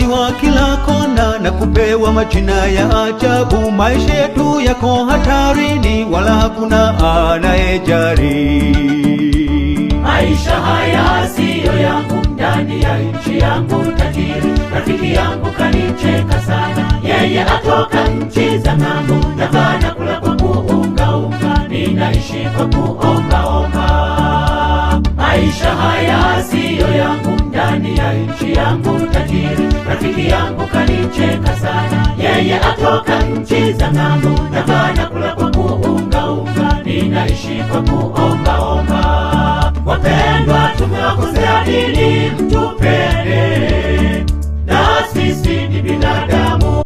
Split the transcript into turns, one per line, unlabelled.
tumezaliwa kila kona na kupewa majina ya ajabu. Maisha yetu yako hatarini, wala hakuna anayejali.
Maisha haya siyo yangu, ndani ya nchi yangu tajiri. Rafiki yangu kanicheka sana, yeye atoka nchi za ng'ambo. Navaa kula kwa kuungaunga, ninaishi kwa kuombaomba. Maisha haya siyo yangu, ndani ya nchi yangu tajiri. Rafiki yangu kanicheka sana, yeye atoka nchi za ng'ambo. Navaa kula kwa kuungaunga, ninaishi kwa kuombaomba. Wapendwa, tumewakosea nini mtupende?